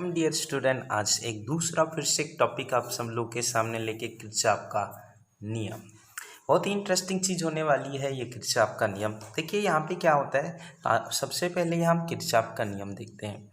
हम dear student आज एक दूसरा फिर से एक टॉपिक आप सब लोग के सामने लेके किरचॉफ का नियम। बहुत ही इंटरेस्टिंग चीज़ होने वाली है ये किरचॉफ का नियम। देखिए यहाँ पे क्या होता है, सबसे पहले यहाँ हम किरचॉफ का नियम देखते हैं।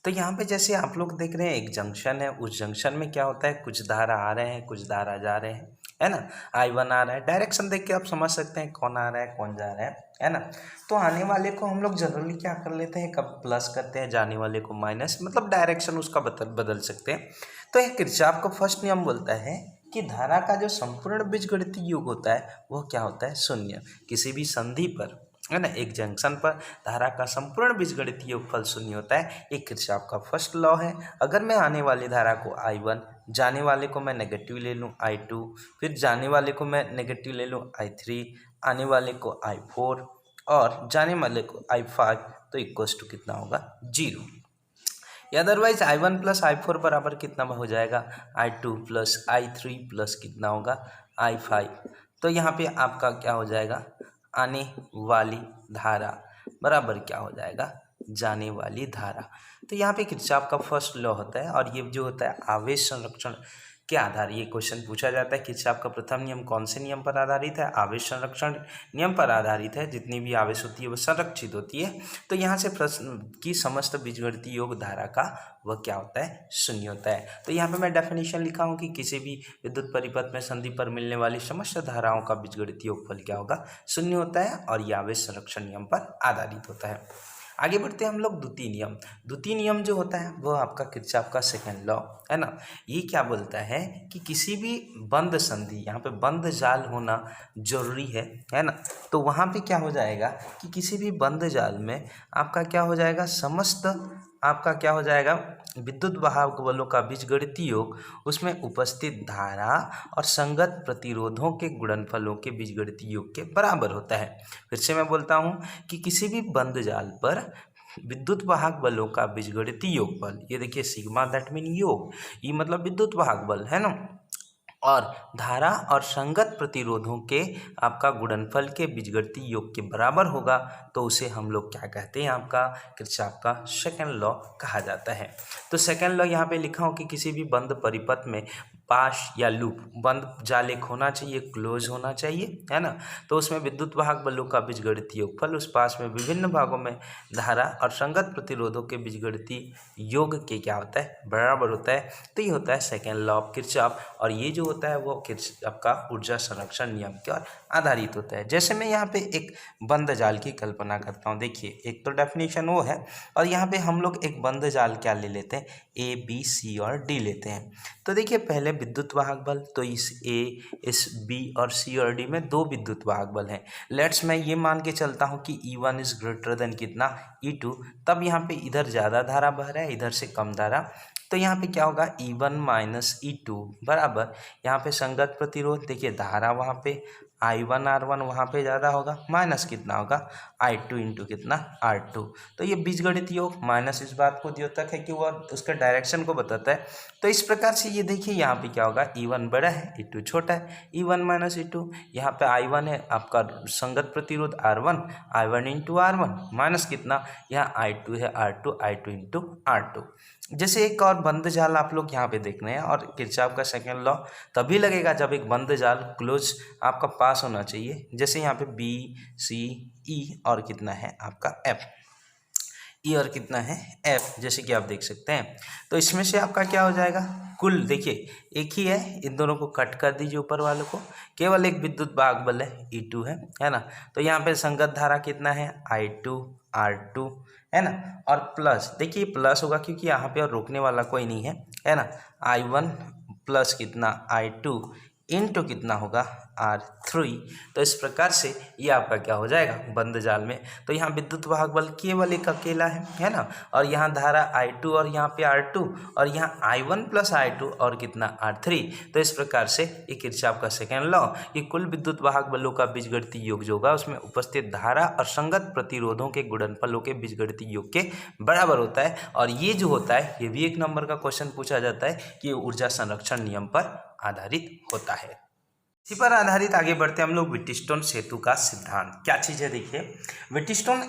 तो यहाँ पे जैसे आप लोग देख रहे हैं एक जंक्शन है, उस जंक्शन में क्या होता है, कुछ धारा आ रहे हैं कुछ धारा जा रहे हैं, है ना। I1 आ रहा है, डायरेक्शन देख के आप समझ सकते हैं कौन आ रहा है कौन जा रहा है ना। तो आने वाले को हम लोग जनरली क्या कर लेते हैं, कब प्लस करते हैं, जाने वाले को माइनस, मतलब डायरेक्शन उसका बदल सकते हैं। तो ये किरचॉफ का फर्स्ट नियम बोलता है कि धारा का जो संपूर्ण बीजगणितीय योग होता है वह क्या होता है, शून्य। किसी भी संधि पर, है ना, एक जंक्शन पर धारा का संपूर्ण बीजगणितीय योगफल शून्य होता है। एक किरचॉफ का फर्स्ट लॉ है। अगर मैं आने वाली धारा को I1, जाने वाले को मैं नेगेटिव ले लूँ I2, फिर जाने वाले को मैं नेगेटिव ले लूँ I3, आने वाले को I4 और जाने वाले को I5, तो इक्वल्स टू कितना होगा, 0। या अदरवाइज I1 प्लस I4 बराबर कितना हो जाएगा, I2 प्लस I3 प्लस कितना होगा, I5। तो यहाँ पे आपका क्या हो जाएगा, आने वाली धारा बराबर क्या हो जाएगा, जाने वाली धारा। तो यहाँ पे किरचॉफ का फर्स्ट लॉ होता है और ये जो होता है आवेश संरक्षण के आधार, ये क्वेश्चन पूछा जाता है किरचॉफ का प्रथम नियम कौन से नियम पर आधारित है, आवेश संरक्षण नियम पर आधारित है। जितनी भी आवेश होती है वह संरक्षित होती है। तो यहाँ से प्रश्न की समस्त बीजगणितीय योग धारा का वह क्या होता है, शून्य होता है। तो यहाँ पे मैं डेफिनेशन लिखा हूँ कि किसी भी विद्युत परिपथ में संधि पर मिलने वाली समस्त धाराओं का बीजगणितीय योगफल क्या होगा, शून्य होता है और यह आवेश संरक्षण नियम पर आधारित होता है। आगे बढ़ते हैं हम लोग द्वितीय नियम। द्वितीय नियम जो होता है वह आपका किरचॉफ का सेकंड लॉ है ना। ये क्या बोलता है कि किसी भी बंद संधि, यहाँ पे बंद जाल होना जरूरी है ना। तो वहाँ पे क्या हो जाएगा कि किसी भी बंद जाल में आपका क्या हो जाएगा, समस्त आपका क्या हो जाएगा, विद्युत वाहक बलों का बीजगणितीय योग उसमें उपस्थित धारा और संगत प्रतिरोधों के गुणनफलों के बीजगणितीय योग के बराबर होता है। फिर से मैं बोलता हूँ कि किसी भी बंद जाल पर विद्युत वाहक बलों का बीजगणितीय योगफल, ये देखिए सिग्मा दैट मीन योग, ये मतलब विद्युत वाहक बल है ना, और धारा और संगत प्रतिरोधों के आपका गुणनफल के बीजगणितीय योग के बराबर होगा, तो उसे हम लोग क्या कहते हैं, आपका किरचॉफ का सेकंड लॉ कहा जाता है। तो सेकंड लॉ यहाँ पे लिखा हो कि किसी भी बंद परिपथ में पाश या लूप, बंद जाल एक होना चाहिए, क्लोज होना चाहिए, है ना। तो उसमें विद्युत वाहक बलों का बीजगणितीय योगफल उस पास में विभिन्न भागों में धारा और संगत प्रतिरोधों के बीजगणितीय योग के क्या होता है, बराबर होता है। तो ये होता है सेकेंड लॉ ऑफ किरचॉफ और ये जो होता है वो किरचॉफ का ऊर्जा संरक्षण नियम के और आधारित होता है। जैसे मैं यहाँ पे एक बंद जाल की कल्पना करता हूँ, देखिए एक तो डेफिनेशन वो है और यहाँ पे हम लोग एक बंद जाल क्या ले लेते हैं, A B C और D लेते हैं। तो देखिए पहले विद्युत वाहक बल, तो इस A, इस B और C और D में दो विद्युत वाहक बल हैं। लेट्स मैं ये मान के चलता हूँ कि E1 इज ग्रेटर देन कितना, E2, तब यहाँ पे इधर ज़्यादा धारा बह रहा है इधर से कम धारा। तो यहाँ पे क्या होगा, E1 माइनस E2 बराबर, यहाँ पे संगत प्रतिरोध, देखिए धारा वहाँ पे I1 R1 वहाँ पे ज़्यादा होगा, माइनस कितना होगा I2 इंटू कितना R2। तो ये बीजगणितीय योग माइनस इस बात को द्योतक है कि वह उसके डायरेक्शन को बताता है। तो इस प्रकार से ये देखिए यहाँ पे क्या होगा, E1 बड़ा है E2 छोटा है, E1 माइनस E2, यहाँ पे I1 है आपका संगत प्रतिरोध R1, I1 into R1 minus कितना, यहाँ I2 है I2 इंटू R2। जैसे एक और बंद जाल आप लोग यहाँ पे देख रहे हैं और किरचॉफ का सेकंड लॉ तभी लगेगा जब एक बंद जाल क्लोज आपका पास होना चाहिए। जैसे यहाँ पे B C E और कितना है आपका F, E और कितना है F, जैसे कि आप देख सकते हैं। तो इसमें से आपका क्या हो जाएगा, कुल देखिए एक ही है, इन दोनों को कट कर दीजिए ऊपर वालों को, केवल एक विद्युत वाहक बल है E2 है ना। तो यहाँ पे संगत धारा कितना है I2 R2 है ना, और प्लस देखिए प्लस होगा क्योंकि यहाँ पे और रोकने वाला कोई नहीं है ना। I1 प्लस कितना I2 इंटू कितना होगा R3। तो इस प्रकार से ये आपका क्या हो जाएगा बंद जाल में। तो यहाँ विद्युत वाहक बल केवल एक अकेला है ना, और यहाँ धारा I2 और यहाँ पे R2 और यहाँ I1 प्लस I2 और कितना R3। तो इस प्रकार से ये किरचॉफ का सेकेंड लॉ, ये कुल विद्युत वाहक बलों का बीजगणितीय योग जो होगा उसमें उपस्थित धारा और संगत प्रतिरोधों के गुणनफलों के बीजगणितीय योग के बराबर होता है। और ये जो होता है ये भी एक नंबर का क्वेश्चन पूछा जाता है कि ऊर्जा संरक्षण नियम पर आधारित होता है। इसी पर आधारित आगे बढ़ते हैं हम लोग व्हिटस्टोन सेतु का सिद्धांत। क्या चीज़ है देखिए, व्हिटस्टोन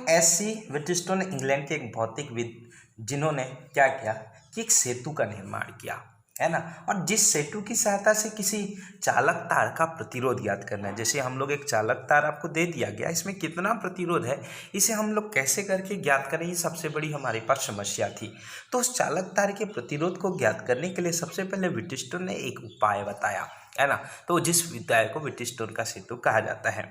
विटस्टोन इंग्लैंड के एक भौतिकविद जिन्होंने क्या किया कि एक सेतु का निर्माण किया, है ना। और जिस सेतु की सहायता से किसी चालक तार का प्रतिरोध ज्ञात करना है, जैसे हम लोग एक चालक तार आपको दे दिया गया, इसमें कितना प्रतिरोध है, इसे हम लोग कैसे करके ज्ञात करें, ये सबसे बड़ी हमारे पास समस्या थी। तो उस चालक तार के प्रतिरोध को ज्ञात करने के लिए सबसे पहले व्हिटस्टोन ने एक उपाय बताया, है ना। तो जिस उपाय को व्हिटस्टोन का सेतु कहा जाता है।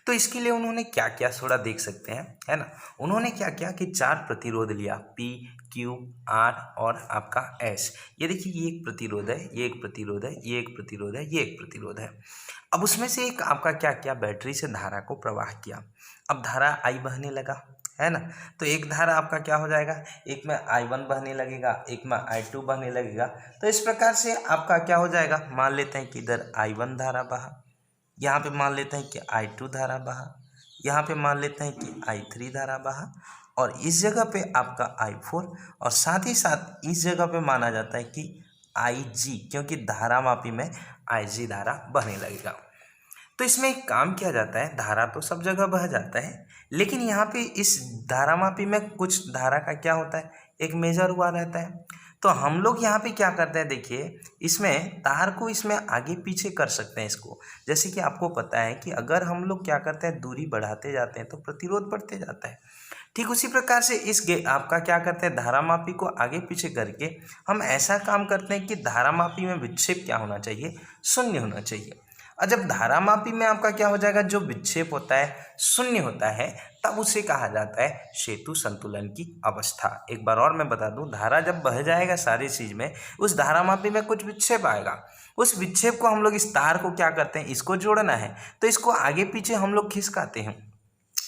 तो इसके लिए उन्होंने क्या किया थोड़ा देख सकते हैं, है ना। उन्होंने क्या किया कि 4 प्रतिरोध लिया, P, Q, R और आपका S। ये देखिए, ये एक प्रतिरोध है, ये एक प्रतिरोध है, ये एक प्रतिरोध है, ये एक प्रतिरोध है। अब उसमें से एक आपका क्या किया, बैटरी से धारा को प्रवाह किया। अब धारा I बहने लगा, है ना। तो एक धारा आपका क्या हो जाएगा, एक में I1 बहने लगेगा, एक में I2 बहने लगेगा। तो इस प्रकार से आपका क्या हो जाएगा, मान लेते हैं कि इधर I1 धारा बहा, यहाँ पे मान लेते हैं कि I2 धारा बहा, यहाँ पे मान लेते हैं कि I3 धारा बहा, और इस जगह पे आपका I4, और साथ ही साथ इस जगह पे माना जाता है कि IG, क्योंकि धारा मापी में IG धारा बहने लगेगा। तो इसमें एक काम किया जाता है, धारा तो सब जगह बह जाता है, लेकिन यहाँ पे इस धारा मापी में कुछ धारा का क्या होता है, एक मेजर हुआ रहता है। तो हम लोग यहाँ पे क्या करते हैं, देखिए इसमें तार को इसमें आगे पीछे कर सकते हैं इसको। जैसे कि आपको पता है कि अगर हम लोग क्या करते हैं, दूरी बढ़ाते जाते हैं तो प्रतिरोध बढ़ते जाता है। ठीक उसी प्रकार से आपका क्या करते हैं, धारा मापी को आगे पीछे करके हम ऐसा काम करते हैं कि धारा मापी में विक्षेप क्या होना चाहिए, शून्य होना चाहिए। और जब धारा मापी में आपका क्या हो जाएगा, जो विक्षेप होता है शून्य होता है, तब उसे कहा जाता है सेतु संतुलन की अवस्था। एक बार और मैं बता दूं, धारा जब बह जाएगा सारी चीज में, उस धारा मापी में कुछ विक्षेप आएगा, उस विक्षेप को हम लोग इस तार को क्या करते हैं, इसको जोड़ना है, तो इसको आगे पीछे हम लोग खिसकाते हैं,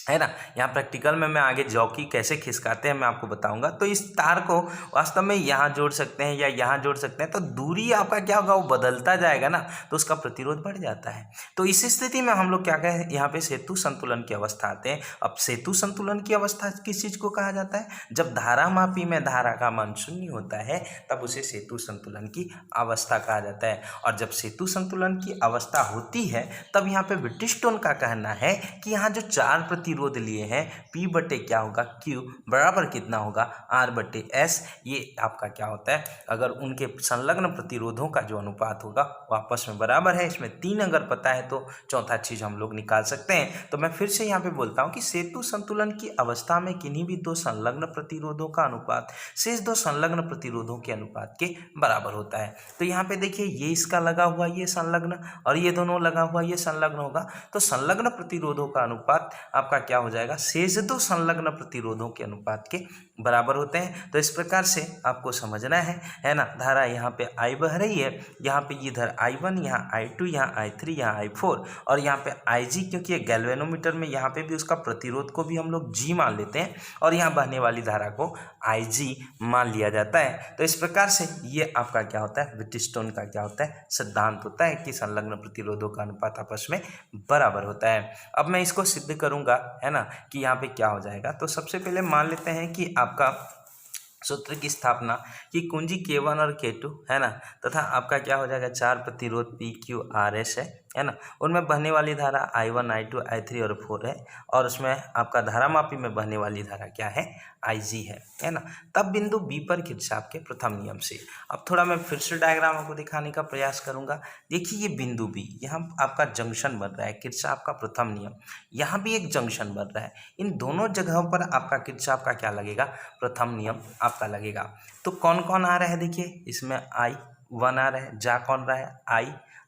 है ना। यहाँ प्रैक्टिकल में मैं आगे जॉकी कैसे खिसकाते हैं मैं आपको बताऊंगा। तो इस तार को वास्तव में यहाँ जोड़ सकते हैं या यहाँ जोड़ सकते हैं, तो दूरी आपका क्या होगा, वो बदलता जाएगा ना, तो उसका प्रतिरोध बढ़ जाता है। तो इस स्थिति में हम लोग क्या कहें, यहाँ पे सेतु संतुलन की अवस्था आते हैं। अब सेतु संतुलन की अवस्था किस चीज को कहा जाता है, जब धारा मापी में धारा का मान शून्य होता है, तब उसे सेतु संतुलन की अवस्था कहा जाता है। और जब सेतु संतुलन की अवस्था होती है, तब यहाँ पे व्हिटस्टोन का कहना है कि यहाँ जो 4 प्रतिरोध लिए हैं, P बटे क्या होगा, Q बराबर कितना होगा, R बटे S। ये आपका क्या होता है, अगर उनके संलग्न प्रतिरोधों का जो अनुपात होगा वो आपस में बराबर है। इसमें 3 अगर पता है तो चौथा चीज हम लोग निकाल सकते हैं। तो मैं फिर से यहाँ पे बोलता हूँ कि सेतु संतुलन की अवस्था में किन्हीं भी 2 संलग्न प्रतिरोधों का अनुपात शेष 2 संलग्न प्रतिरोधों के अनुपात के बराबर होता है। तो यहाँ पे देखिए, ये इसका लगा हुआ ये संलग्न, और ये दोनों लगा हुआ ये संलग्न होगा, तो संलग्न प्रतिरोधों का अनुपात आपका क्या हो जाएगा, शेष 2 संलग्न प्रतिरोधों के अनुपात के बराबर होते हैं। तो इस प्रकार से आपको समझना है ना। धारा यहाँ पे I बह रही है, यहाँ पे इधर I1, यहाँ I2, यहाँ I3, यहाँ I4, और यहाँ पे IG, क्योंकि ये गैल्वेनोमीटर में यहाँ पे भी उसका प्रतिरोध को भी हम लोग G मान लेते हैं, और यहाँ बहने वाली धारा को IG मान लिया जाता है। तो इस प्रकार से ये आपका क्या होता है, व्हिटस्टोन का क्या होता है, सिद्धांत होता है कि संलग्न प्रतिरोधों का अनुपात आपस में बराबर होता है। अब मैं इसको सिद्ध करूंगा, है ना, कि यहाँ पे क्या हो जाएगा। तो सबसे पहले मान लेते हैं कि आपका सूत्र की स्थापना कि कुंजी K1 और K2, है ना, तथा आपका क्या हो जाएगा, 4 प्रतिरोध PQRS है ना, उनमें बहने वाली धारा I1, I2, I3 और 4 है, और उसमें आपका धारा मापी में बहने वाली धारा क्या है, IG है ना। तब बिंदु B पर किरचॉफ के प्रथम नियम से, अब थोड़ा मैं फिर से डायग्राम आपको दिखाने का प्रयास करूंगा। देखिए ये बिंदु B, यहाँ आपका जंक्शन बन रहा है, किरचॉफ का प्रथम नियम, यहाँ भी एक जंक्शन बन रहा है। इन दोनों जगहों पर आपका किरचॉफ का क्या लगेगा, प्रथम नियम आपका लगेगा। तो कौन कौन आ रहा है, देखिए इसमें I1 आ रहा है, जा कौन रहा है, I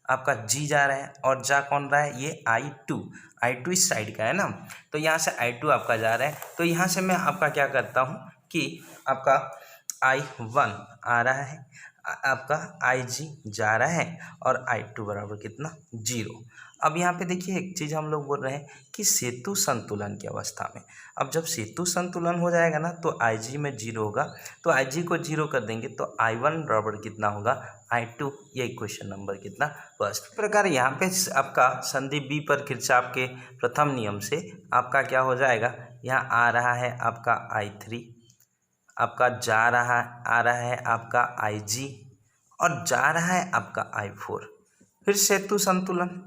आपका G जा रहा है, और जा कौन रहा है, ये I2 इस साइड का है ना। तो यहाँ से I2 आपका जा रहा है, तो यहाँ से मैं आपका क्या करता हूँ कि आपका I1 आ रहा है, आपका IG जा रहा है, और I2 बराबर कितना, 0। अब यहाँ पे देखिए एक चीज़ हम लोग बोल रहे हैं कि सेतु संतुलन की अवस्था में, अब जब सेतु संतुलन हो जाएगा ना, तो IG में 0 होगा, तो IG को 0 कर देंगे तो I1 बराबर कितना होगा, I2। ये क्वेश्चन नंबर कितना, फर्स्ट। प्रकार यहाँ पे आपका संधि B पर किरचॉफ के प्रथम नियम से आपका क्या हो जाएगा, यहाँ आ रहा है आपका I3, आपका आ रहा है आपका IG, और जा रहा है आपका I4। फिर सेतु संतुलन,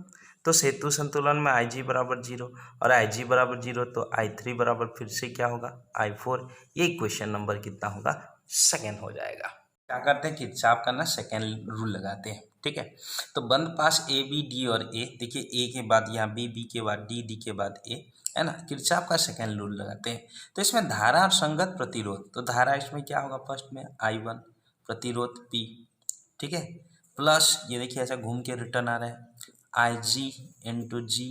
तो सेतु संतुलन में IG बराबर 0 और IG बराबर 0, तो I3 बराबर फिर से क्या होगा, I4। ये क्वेश्चन नंबर कितना होगा, सेकेंड हो जाएगा। क्या करते हैं, किरचॉफ का ना सेकेंड रूल लगाते हैं। ठीक है, तो बंद पास ए बी डी और ए, देखिए ए के बाद यहाँ बी, बी के बाद डी, डी के बाद ए, है ना। किरचॉफ का सेकेंड रूल लगाते हैं। तो इसमें धारा और संगत प्रतिरोध, तो धारा इसमें क्या होगा, फर्स्ट में I1, प्रतिरोध P, ठीक है, प्लस ये देखिए ऐसा घूम के रिटर्न आ रहा है IG इंटू जी।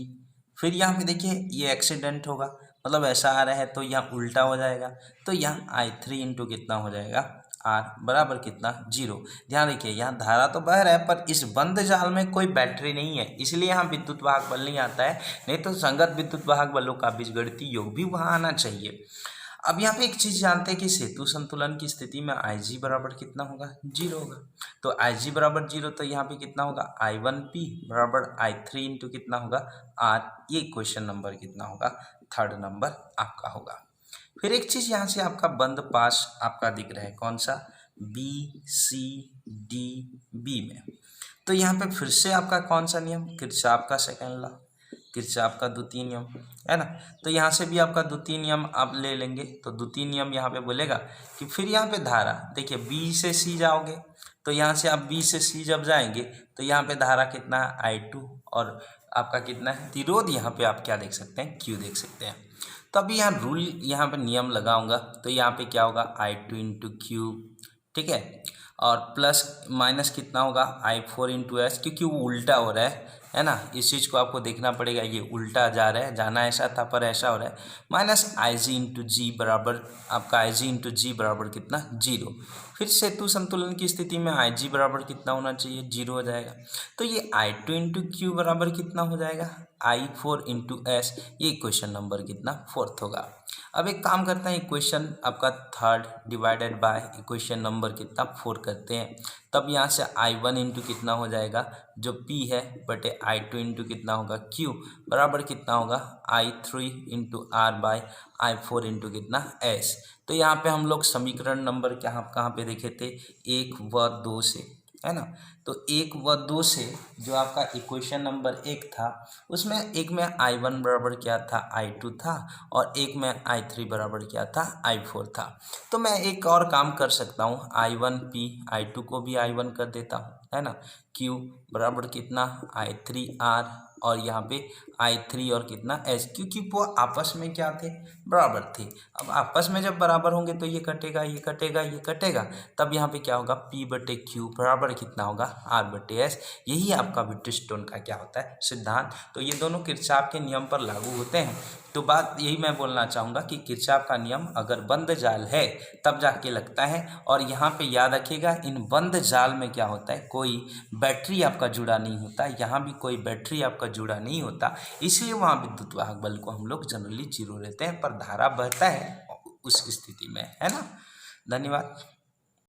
फिर यहाँ पे देखिए ये एक्सीडेंट होगा, मतलब ऐसा आ रहा है तो यहाँ उल्टा हो जाएगा, तो यहाँ I3 इंटू कितना हो जाएगा R बराबर कितना 0। ध्यान रखिए यहाँ धारा तो बह रहा है पर इस बंद जाल में कोई बैटरी नहीं है, इसलिए यहाँ विद्युत वाहक बल नहीं आता है, नहीं तो संगत विद्युत वाहक बलों का बीजगणितीय योग भी वहाँ आना चाहिए। अब यहाँ पे एक चीज़ जानते हैं कि सेतु संतुलन की स्थिति में IG बराबर कितना होगा, 0 होगा। तो IG बराबर 0, तो यहाँ पे कितना होगा, I1P बराबर I3 इंटू कितना होगा R। ये क्वेश्चन नंबर कितना होगा, थर्ड नंबर आपका होगा। फिर एक चीज़ यहाँ से आपका बंद पास आपका दिख रहा है, कौन सा, BCDB में। तो यहाँ पे फिर से आपका कौन सा नियम, किरचॉफ का सेकंड लॉ, किरचॉफ का द्वितीय नियम, है ना। तो यहाँ से भी आपका द्वितीय नियम आप ले लेंगे, तो द्वितीय नियम यहाँ पे बोलेगा कि फिर यहाँ पे धारा, देखिए B से C जाओगे, तो यहाँ से आप B से C जब जाएंगे तो यहाँ पे धारा कितना है I2, और आपका कितना है प्रतिरोध, यहाँ पे आप क्या देख सकते हैं, Q देख सकते हैं। तो अभी यहाँ रूल, यहाँ पे नियम लगाऊंगा, तो यहाँ पे क्या होगा I2 इंटू Q, ठीक है, और प्लस माइनस कितना होगा I4 इंटू एस, क्योंकि वो उल्टा हो रहा है ना, इस चीज़ को आपको देखना पड़ेगा, ये उल्टा जा रहा है, जाना ऐसा था पर ऐसा हो रहा है, माइनस IG इंटू जी बराबर आपका IG इंटू जी बराबर कितना 0। फिर सेतु संतुलन की स्थिति में IG बराबर कितना होना चाहिए, 0 हो जाएगा। तो ये I2 इंटू क्यू बराबर कितना हो जाएगा, I4 इंटू एस, ये क्वेश्चन नंबर कितना, फोर्थ होगा। अब एक काम करते हैं, इक्वेशन आपका third divided by equation number कितना 4 करते हैं, तब यहाँ से I1 इंटू कितना हो जाएगा, जो P है बटे I2 इंटू कितना होगा Q बराबर कितना होगा I3 into R by I4 into कितना S। तो यहाँ पे हम लोग समीकरण नंबर कहाँ पे देखे थे, 1 व 2 से, है ना। तो 1 व 2 से जो आपका इक्वेशन नंबर 1 था, उसमें एक में I1 बराबर क्या था, I2 था, और एक में I3 बराबर क्या था, I4 था। तो मैं एक और काम कर सकता हूँ, I1P, I2 को भी I1 कर देता हूँ, है ना। Q बराबर कितना I3R, और यहाँ पे I3 और कितना S, क्योंकि वो आपस में क्या थे, बराबर थे। अब आपस में जब बराबर होंगे तो ये कटेगा, ये कटेगा, ये कटेगा, तब यहाँ पे क्या होगा, P बटे Q बराबर कितना होगा R बटे S। यही आपका व्हिटस्टोन का क्या होता है, सिद्धांत। तो ये दोनों किरचॉफ के नियम पर लागू होते हैं। तो बात यही मैं बोलना चाहूँगा कि किरचॉफ का नियम अगर बंद जाल है तब जाके लगता है, और यहाँ पे याद रखिएगा इन बंद जाल में क्या होता है, कोई बैटरी आपका जुड़ा नहीं होता, यहाँ भी कोई बैटरी आपका जुड़ा नहीं होता, इसलिए वहाँ विद्युत वाहक बल को हम लोग जनरली 0 लेते हैं, पर धारा बहता है उस स्थिति में, है ना। धन्यवाद।